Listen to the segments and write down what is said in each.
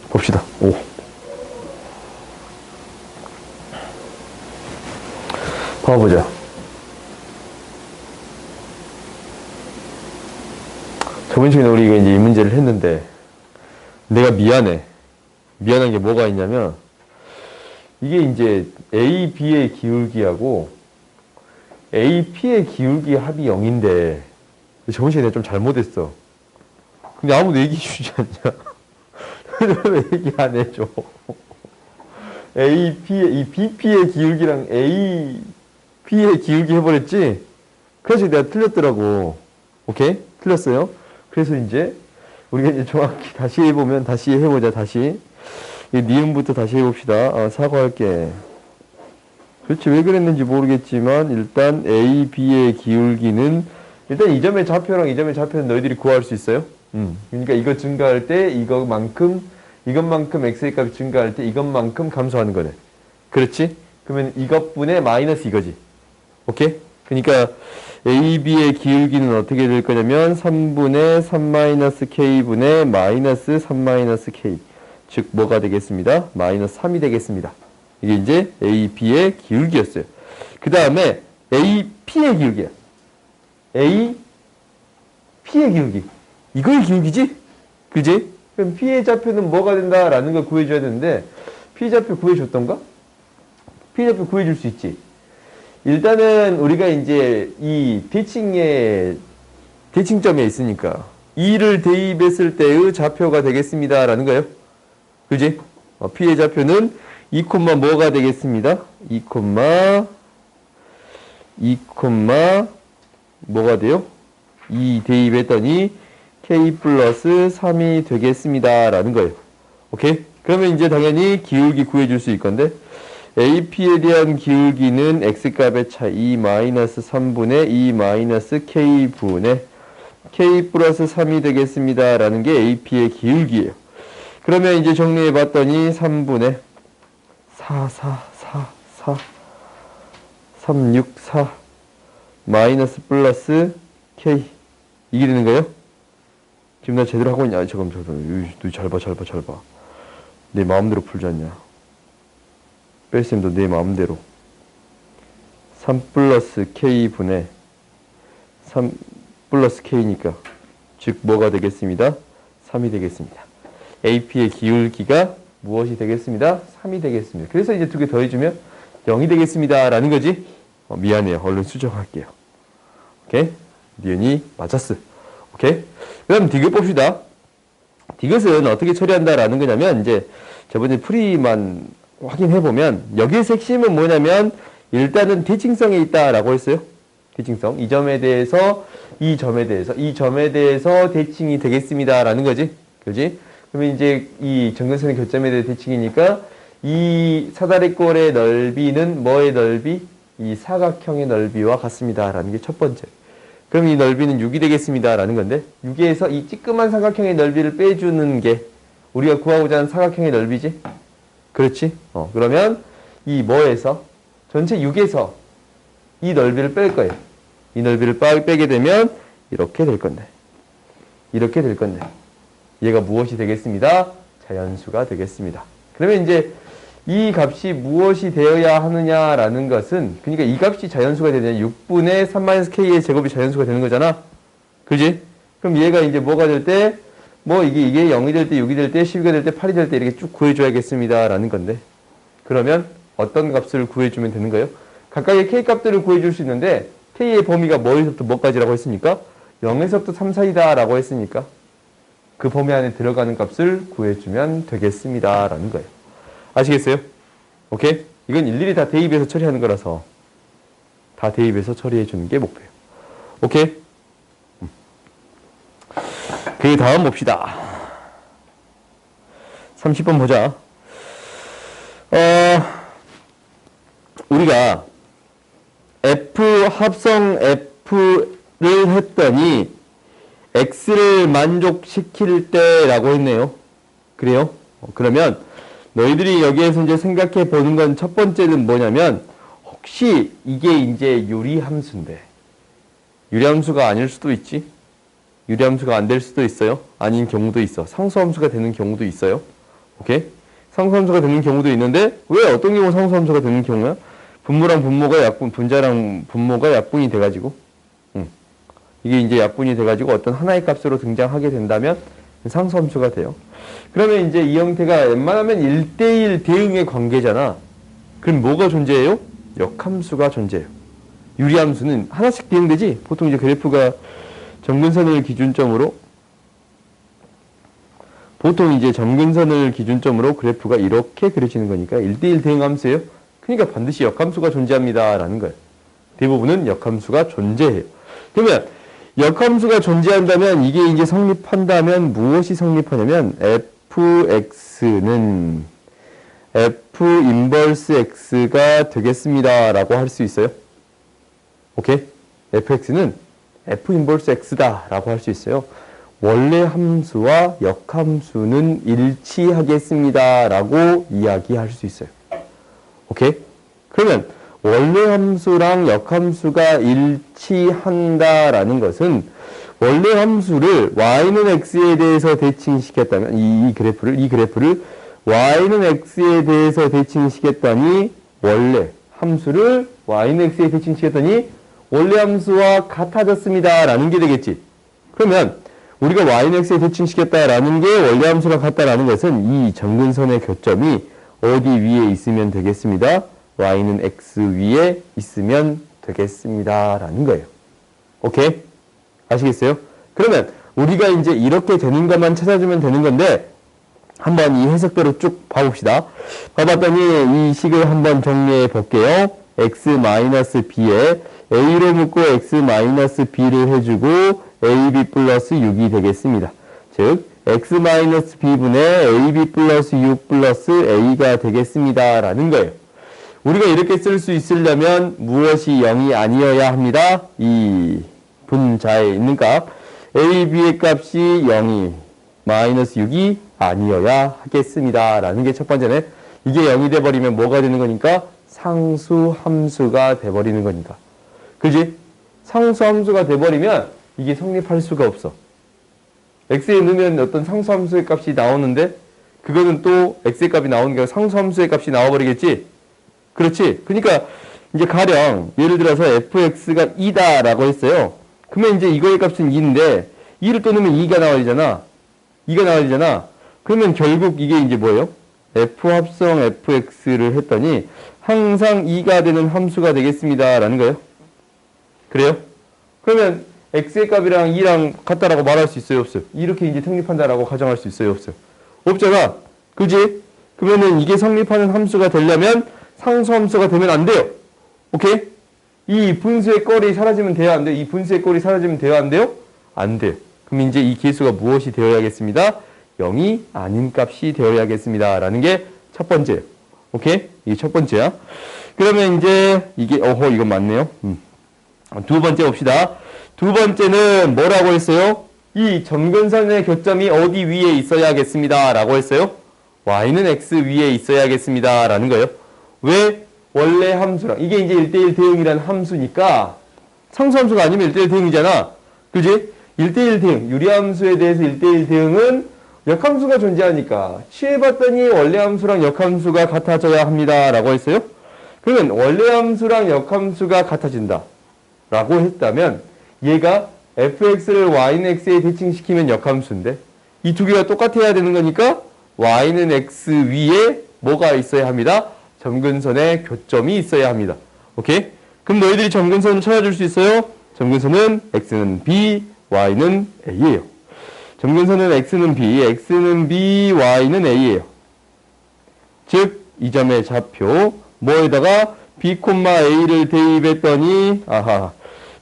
봅시다. 오. 봐보자. 저번 시간에 우리가 이제 이 문제를 했는데, 내가 미안해. 미안한 게 뭐가 있냐면, 이게 이제 A, B의 기울기하고 A, P의 기울기 합이 0인데, 저번 시간에 내가 좀 잘못했어. 근데 아무도 얘기해 주지 않냐? 왜 얘기 안 해줘? A, P의, 이 BP의 기울기랑 A, P의 기울기 해버렸지? 그래서 내가 틀렸더라고. 오케이? 틀렸어요. 그래서 이제, 우리가 이제 정확히 다시 해보면, 다시 해보자, 다시. 이 니은부터 다시 해봅시다. 사과할게. 도대체 왜 그랬는지 모르겠지만, 일단 A, B의 기울기는, 일단 이 점의 좌표랑 이 점의 좌표는 너희들이 구할 수 있어요? 그러니까 이거 증가할 때 이것만큼 x의 값이 증가할 때 이것만큼 감소하는 거네. 그렇지? 그러면 이것분의 마이너스 이거지. 오케이? 그러니까 a, b의 기울기는 어떻게 될 거냐면 3분의 3-k분의 마이너스 3-k. 즉 뭐가 되겠습니다? 마이너스 3이 되겠습니다. 이게 이제 a, b의 기울기였어요. 그 다음에 a, p의 기울기야. a, p의 기울기. 이거의 기울기지? 그지? 그럼 P의 좌표는 뭐가 된다라는 걸 구해줘야 되는데, P 좌표 구해줬던가? P 좌표 구해줄 수 있지. 일단은 우리가 이제 이 대칭점에 있으니까 2를 대입했을 때의 좌표가 되겠습니다. 라는 거예요. 그지? P의 좌표는 2, 뭐가 되겠습니다. 2, 뭐가 돼요? 2 대입했더니 k 플러스 3이 되겠습니다. 라는 거예요. 오케이? 그러면 이제 당연히 기울기 구해줄 수 있을 건데, AP에 대한 기울기는 x값의 차 2-3분의 2-k분의 k 플러스 3이 되겠습니다. 라는 게 AP의 기울기예요. 그러면 이제 정리해 봤더니 3분의 3, 6, 4 마이너스 플러스 k 이게 되는 거예요? 지금 나 제대로 하고 있냐? 잠깐만. 너 잘 봐. 내 마음대로 풀지 않냐? 뺄셈도 내 마음대로. 3 플러스 k분의 3 플러스 k니까. 즉, 뭐가 되겠습니다? 3이 되겠습니다. AP의 기울기가 무엇이 되겠습니다? 3이 되겠습니다. 그래서 이제 두 개 더해주면 0이 되겠습니다. 라는 거지? 미안해요. 얼른 수정할게요. 오케이? 니은이 맞았어. 오케이? 그럼 디귿 봅시다. 디귿은 어떻게 처리한다라는 거냐면, 이제 저번에 풀이만 확인해보면, 여기에서 핵심은 뭐냐면, 일단은 대칭성에 있다라고 했어요. 대칭성. 이 점에 대해서 대칭이 되겠습니다라는 거지. 그지? 그러면 이제 이 정근선의 교점에 대해 대칭이니까, 이 사다리꼴의 넓이는 뭐의 넓이? 이 사각형의 넓이와 같습니다라는 게 첫 번째. 그럼 이 넓이는 6이 되겠습니다. 라는 건데, 6에서 이 찌끄만 사각형의 넓이를 빼주는 게 우리가 구하고자 하는 사각형의 넓이지? 그렇지? 그러면 이 뭐에서? 전체 6에서 이 넓이를 뺄 거예요. 이 넓이를 빼게 되면 이렇게 될 건데. 얘가 무엇이 되겠습니다? 자연수가 되겠습니다. 그러면 이제 이 값이 무엇이 되어야 하느냐라는 것은, 그러니까 이 값이 자연수가 되냐, 6분의 3-k의 제곱이 자연수가 되는 거잖아. 그지? 그럼 얘가 이제 뭐가 될 때, 이게 0이 될 때, 6이 될 때, 12가 될 때, 8이 될 때 이렇게 쭉 구해줘야겠습니다. 라는 건데. 그러면 어떤 값을 구해주면 되는 거예요? 각각의 k 값들을 구해줄 수 있는데, k의 범위가 뭐에서부터 뭐까지라고 했습니까? 0에서부터 3 사이다 라고 했으니까 그 범위 안에 들어가는 값을 구해주면 되겠습니다. 라는 거예요. 아시겠어요? 오케이? 이건 일일이 다 대입해서 처리하는 거라서 다 대입해서 처리해 주는 게 목표예요. 오케이? 그 다음 봅시다. 30번 보자. 우리가 F 합성 F를 했더니 X를 만족시킬 때라고 했네요. 그래요? 그러면 너희들이 여기에서 이제 생각해 보는 건 첫 번째는 뭐냐면, 혹시 이게 이제 유리함수인데, 유리함수가 아닐 수도 있지? 유리함수가 안 될 수도 있어요? 아닌 경우도 있어. 상수함수가 되는 경우도 있어요? 오케이? 상수함수가 되는 경우도 있는데 왜 어떤 경우 상수함수가 되는 경우야? 분모랑 분모가 약분, 분자랑 분모가 약분이 돼가지고 이게 이제 약분이 돼가지고 어떤 하나의 값으로 등장하게 된다면 상수함수가 돼요. 그러면 이제 이 형태가 웬만하면 1대1 대응의 관계잖아. 그럼 뭐가 존재해요? 역함수가 존재해요. 유리함수는 하나씩 대응되지? 보통 이제 그래프가 점근선을 기준점으로 그래프가 이렇게 그려지는 거니까 1대1 대응함수예요. 그러니까 반드시 역함수가 존재합니다. 라는 거예요. 대부분은 역함수가 존재해요. 그러면 역함수가 존재한다면 이게 이제 성립한다면 무엇이 성립하냐면 fx는 f 인버스 x가 되겠습니다. 라고 할 수 있어요. 오케이? fx는 f 인버스 x다. 라고 할 수 있어요. 원래 함수와 역함수는 일치하겠습니다. 라고 이야기할 수 있어요. 오케이? 그러면 원래 함수랑 역함수가 일치한다라는 것은 원래 함수를 y는 x에 대해서 대칭시켰다면 이 그래프를 y는 x에 대해서 대칭시켰더니 원래 함수를 y는 x에 대칭시켰더니 원래 함수와 같아졌습니다. 라는 게 되겠지. 그러면 우리가 y는 x에 대칭시켰다라는 게 원래 함수랑 같다라는 것은 이 점근선의 교점이 어디 위에 있으면 되겠습니다. y는 x 위에 있으면 되겠습니다. 라는 거예요. 오케이? 아시겠어요? 그러면 우리가 이제 이렇게 되는 것만 찾아주면 되는 건데 한번 이 해석대로 쭉 봐봅시다. 봐봤더니 이 식을 한번 정리해 볼게요. x-b에 a로 묶고 x-b를 해주고 ab 플러스 6이 되겠습니다. 즉 x-b분의 ab 플러스 6 플러스 a가 되겠습니다. 라는 거예요. 우리가 이렇게 쓸 수 있으려면 무엇이 0이 아니어야 합니다. 이 분자에 있는 값 ab의 값이 0이 마이너스 6이 아니어야 하겠습니다. 라는 게 첫 번째네. 이게 0이 돼버리면 뭐가 되는 거니까? 상수함수가 돼버리는 거니까. 그지? 상수함수가 돼버리면 이게 성립할 수가 없어. x에 넣으면 어떤 상수함수의 값이 나오는데 그거는 또 x의 값이 나오는 게 상수함수의 값이 나와버리겠지? 그렇지? 그러니까 이제 가령 예를 들어서 fx가 2다 라고 했어요. 그러면 이제 이거의 값은 2인데 2를 또 넣으면 2가 나와야 되잖아. 2가 나와야 되잖아. 그러면 결국 이게 이제 뭐예요? f 합성 fx를 했더니 항상 2가 되는 함수가 되겠습니다. 라는 거예요. 그래요? 그러면 x의 값이랑 2랑 같다라고 말할 수 있어요? 없어요? 이렇게 이제 성립한다라고 가정할 수 있어요? 없어요? 없잖아. 그지? 그러면은 이게 성립하는 함수가 되려면 상수함수가 되면 안 돼요. 오케이? 이 분수의 꼴이 사라지면 돼요? 안 돼요? 이 분수의 꼴이 사라지면 돼요? 안 돼요? 안 돼요. 그럼 이제 이 계수가 무엇이 되어야겠습니다? 0이 아닌 값이 되어야겠습니다. 라는 게 첫 번째예요. 오케이? 이게 첫 번째야. 그러면 이제 이게 이건 맞네요. 두 번째 봅시다. 두 번째는 뭐라고 했어요? 이 점근선의 교점이 어디 위에 있어야겠습니다. 라고 했어요? y는 x 위에 있어야겠습니다. 라는 거예요. 왜? 원래 함수랑 이게 이제 1대1 대응이라는 함수니까 상수함수가 아니면 1대1 대응이잖아. 그지? 1대1 대응, 유리함수에 대해서 1대1 대응은 역함수가 존재하니까 취해봤더니 원래 함수랑 역함수가 같아져야 합니다. 라고 했어요. 그러면 원래 함수랑 역함수가 같아진다. 라고 했다면 얘가 fx를 y는 x에 대칭시키면 역함수인데 이 두 개가 똑같아야 되는 거니까 y는 x 위에 뭐가 있어야 합니다? 점근선의 교점이 있어야 합니다. 오케이? 그럼 너희들이 점근선을 찾아줄 수 있어요? 점근선은 x는 b, y는 a예요. 점근선은 x는 b, y는 a예요. 즉, 이 점의 좌표 뭐에다가 b, a를 대입했더니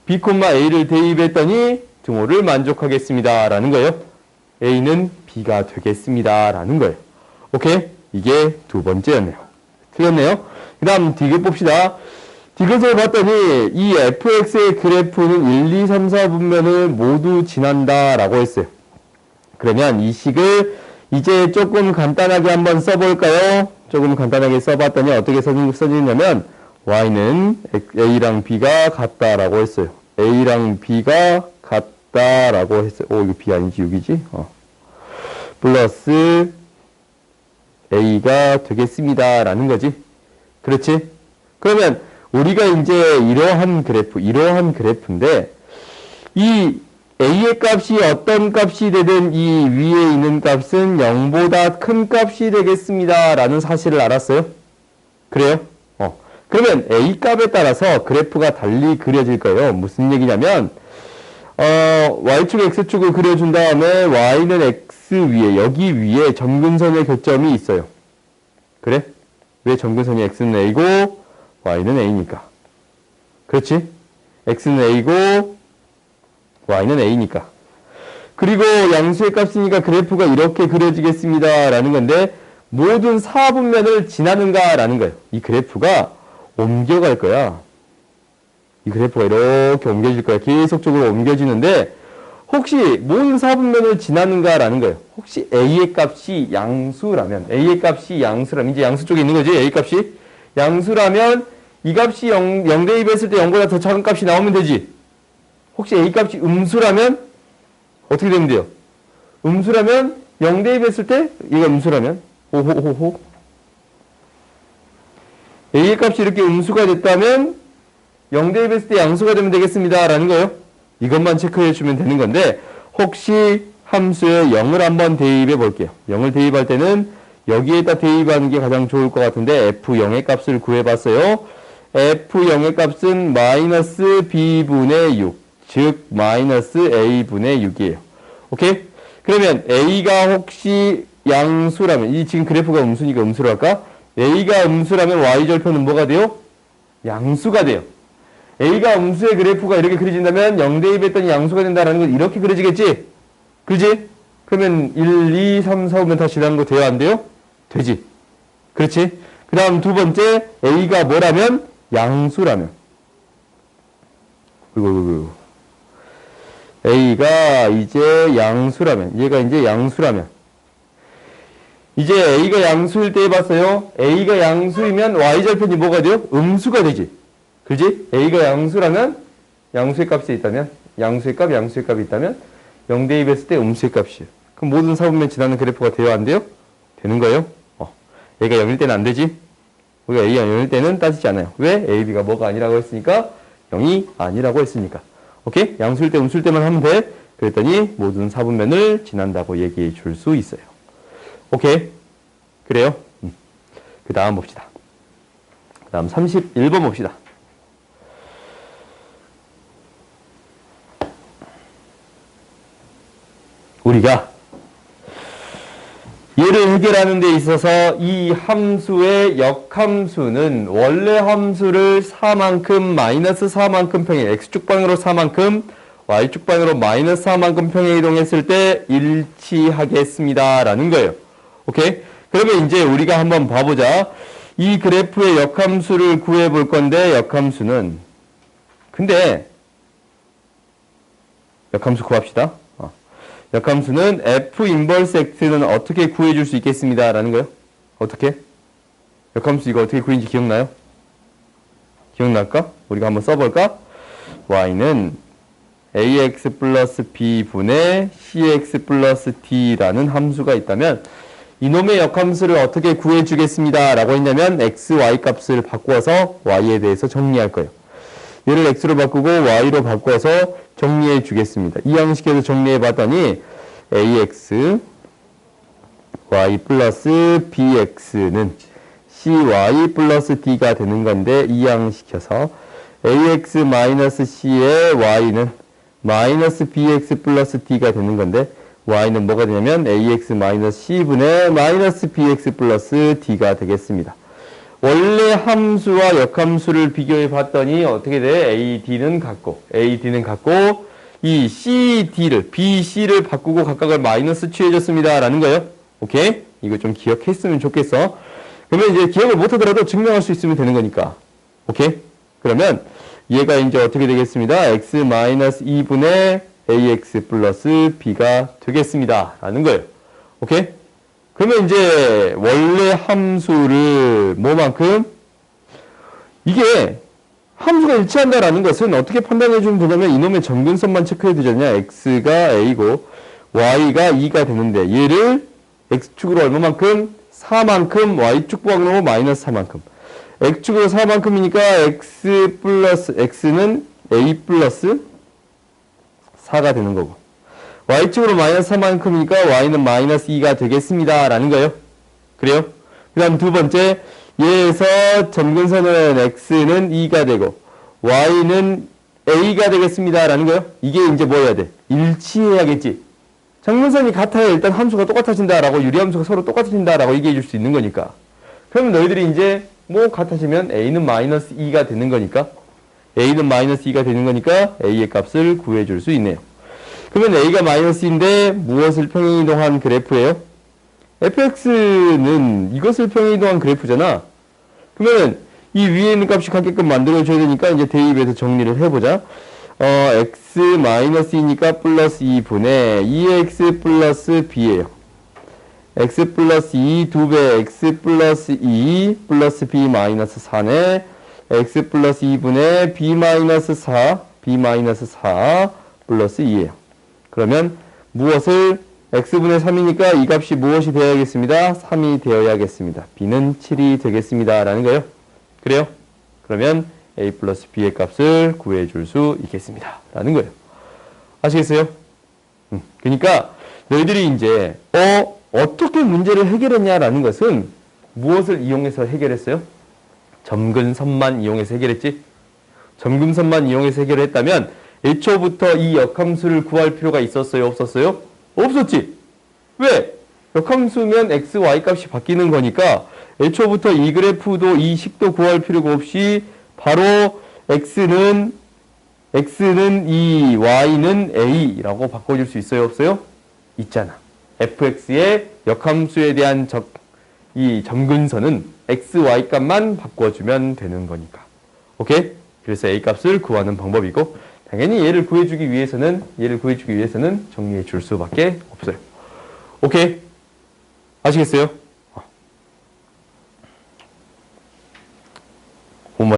b,a를 대입했더니 등호를 만족하겠습니다. 라는 거예요. a는 b가 되겠습니다. 라는 거예요. 오케이? 이게 두 번째였네요. 틀렸네요. 그 다음 디귿 봅시다. 디귿을 봤더니 이 fx의 그래프는 1, 2, 3, 4분면을 모두 지난다 라고 했어요. 그러면 이 식을 이제 조금 간단하게 한번 써볼까요? 조금 간단하게 써봤더니 어떻게 써지냐면 y는 a랑 b가 같다라고 했어요. a랑 b가 같다라고 했어요. 이거 b 아니지 6이지? 플러스 A가 되겠습니다. 라는 거지. 그렇지? 그러면 우리가 이제 이러한 그래프인데 이 A의 값이 어떤 값이 되든 이 위에 있는 값은 0보다 큰 값이 되겠습니다. 라는 사실을 알았어요? 그래요? 그러면 A 값에 따라서 그래프가 달리 그려질 거예요. 무슨 얘기냐면 Y축, X축을 그려준 다음에 Y는 X 위에, 여기 위에 점근선의 교점이 있어요. 그래? 왜 점근선이 X는 A고 Y는 A니까. 그렇지? X는 A고 Y는 A니까. 그리고 양수의 값이니까 그래프가 이렇게 그려지겠습니다. 라는 건데 모든 사분면을 지나는가? 라는 거예요. 이 그래프가 옮겨갈 거야. 이 그래프가 이렇게 옮겨질 거야. 계속적으로 옮겨지는데 혹시 모든 사분면을 지나는가? 라는 거예요. 혹시 A의 값이 양수라면 이제 양수 쪽에 있는 거지. A 값이 양수라면 이 값이 0 대입했을 때 0보다 더 작은 값이 나오면 되지. 혹시 A 값이 음수라면 어떻게 되면 돼요? 음수라면 0 대입했을 때 얘가 음수라면 호호호호 A의 값이 이렇게 음수가 됐다면 0 대입했을 때 양수가 되면 되겠습니다. 라는 거예요. 이것만 체크해 주면 되는 건데 혹시 함수에 0을 한번 대입해 볼게요. 0을 대입할 때는 여기에다 대입하는 게 가장 좋을 것 같은데 F0의 값을 구해봤어요. F0의 값은 마이너스 B분의 6, 즉 마이너스 A분의 6이에요. 오케이? 그러면 A가 혹시 양수라면, 이 지금 그래프가 음수니까 음수로 할까? A가 음수라면 Y절표는 뭐가 돼요? 양수가 돼요. A가 음수의 그래프가 이렇게 그려진다면 0 대입했더니 양수가 된다는 건 이렇게 그려지겠지? 그지? 그러면 1, 2, 3, 4, 5면 다 지나는 거 돼요? 안 돼요? 되지. 그렇지? 그 다음 두 번째, A가 뭐라면? 양수라면. 그리고 A가 이제 양수라면, 얘가 이제 양수라면. 이제 A가 양수일 때 해봤어요. A가 양수이면 Y절편이 뭐가 돼요? 음수가 되지. 그지? A가 양수라면, 양수의 값이 있다면, 양수의 값이 있다면, 0 대입했을 때 음수의 값이에요. 그럼 모든 사분면 지나는 그래프가 돼요? 안 돼요? 되는 거예요? A가 0일 때는 안 되지? 우리가 A가 0일 때는 따지지 않아요. 왜? A, B가 뭐가 아니라고 했으니까? 0이 아니라고 했으니까. 오케이? 양수일 때, 음수일 때만 하면 돼. 그랬더니 모든 사분면을 지난다고 얘기해 줄 수 있어요. 오케이? 그래요? 그 다음 봅시다. 그 다음 31번 봅시다. 우리가 얘를 해결하는 데 있어서 이 함수의 역함수는 원래 함수를 4만큼 마이너스 4만큼 평행, x축방으로 4만큼 y축방으로 마이너스 4만큼 평행 이동했을 때 일치하겠습니다. 라는 거예요. 오케이? 그러면 이제 우리가 한번 봐보자. 이 그래프의 역함수를 구해 볼 건데 역함수는 근데 역함수 구합시다. 역함수는 f 인버스 x는 어떻게 구해줄 수 있겠습니다. 라는 거예요. 어떻게? 역함수 이거 어떻게 구인지 기억나요? 기억날까? 우리가 한번 써볼까? y는 ax 플러스 b분의 cx 플러스 d라는 함수가 있다면 이놈의 역함수를 어떻게 구해주겠습니다. 라고 했냐면 x, y 값을 바꾸어서 y에 대해서 정리할 거예요. 얘를 x로 바꾸고 y로 바꿔서 정리해 주겠습니다. 이 양식에서 정리해 봤더니 ax y 플러스 bx는 cy 플러스 d가 되는 건데 이항시켜서 ax 마이너스 c의 y는 마이너스 bx 플러스 d가 되는 건데 y는 뭐가 되냐면 ax 마이너스 c분의 마이너스 bx 플러스 d가 되겠습니다. 원래 함수와 역함수를 비교해 봤더니 어떻게 돼? AD는 같고 이 CD를 BC를 바꾸고 각각을 마이너스 취해줬습니다. 라는 거예요. 오케이? 이거 좀 기억했으면 좋겠어. 그러면 이제 기억을 못하더라도 증명할 수 있으면 되는 거니까. 오케이? 그러면 얘가 이제 어떻게 되겠습니다. x 마이너스 2분의 ax 플러스 b가 되겠습니다. 라는 거예요. 오케이? 그러면 이제 원래 함수를 뭐만큼? 이게 함수가 일치한다라는 것은 어떻게 판단해 주면 되냐면 이놈의 점근선만 체크해 두잖냐. x가 a고 y가 2가 되는데 얘를 x축으로 얼마만큼? 4만큼, y축 부항로 마이너스 4만큼. x축으로 4만큼이니까 x 플러스 x는 a 플러스 4가 되는 거고. y축으로 마이너스 4만큼이니까 y는 마이너스 2가 되겠습니다. 라는 거예요. 그래요? 그 다음 두 번째, 얘에서 점근선은 x는 2가 되고 y는 a가 되겠습니다. 라는 거예요. 이게 이제 뭐 해야 돼? 일치해야겠지. 점근선이 같아야 일단 함수가 똑같아진다라고, 유리함수가 서로 똑같아진다라고 얘기해 줄 수 있는 거니까. 그러면 너희들이 이제 뭐 같아지면 a는 마이너스 2가 되는 거니까, a는 마이너스 2가 되는 거니까 a의 값을 구해 줄 수 있네요. 그러면 a가 마이너스인데 무엇을 평행이동한 그래프예요? fx는 이것을 평행이동한 그래프잖아. 그러면 이 위에 있는 값이 같게끔 만들어줘야 되니까 이제 대입해서 정리를 해보자. x 마이너스 2니까 플러스 2분의 2x 플러스 b예요. x 플러스 2 2배 x 플러스 2 플러스 b 마이너스 4네. x 플러스 2분의 b 마이너스 4 b 마이너스 4 플러스 2예요. 그러면 무엇을 x분의 3이니까 이 값이 무엇이 되어야겠습니다? 3이 되어야겠습니다. b는 7이 되겠습니다. 라는 거예요. 그래요? 그러면 a 플러스 b의 값을 구해줄 수 있겠습니다. 라는 거예요. 아시겠어요? 그러니까 너희들이 이제 어떻게 문제를 해결했냐라는 것은 무엇을 이용해서 해결했어요? 점근선만 이용해서 해결했지? 점근선만 이용해서 해결했다면 애초부터 이 역함수를 구할 필요가 있었어요? 없었어요? 없었지? 왜? 역함수면 x, y 값이 바뀌는 거니까 애초부터 이 그래프도 이 식도 구할 필요가 없이 바로 x는 이 y는 a라고 바꿔줄 수 있어요? 없어요? 있잖아. fx의 역함수에 대한 이 점근선은 x, y 값만 바꿔주면 되는 거니까. 오케이? 그래서 a 값을 구하는 방법이고, 당연히 얘를 구해주기 위해서는 정리해 줄 수밖에 없어요. 오케이? 아시겠어요?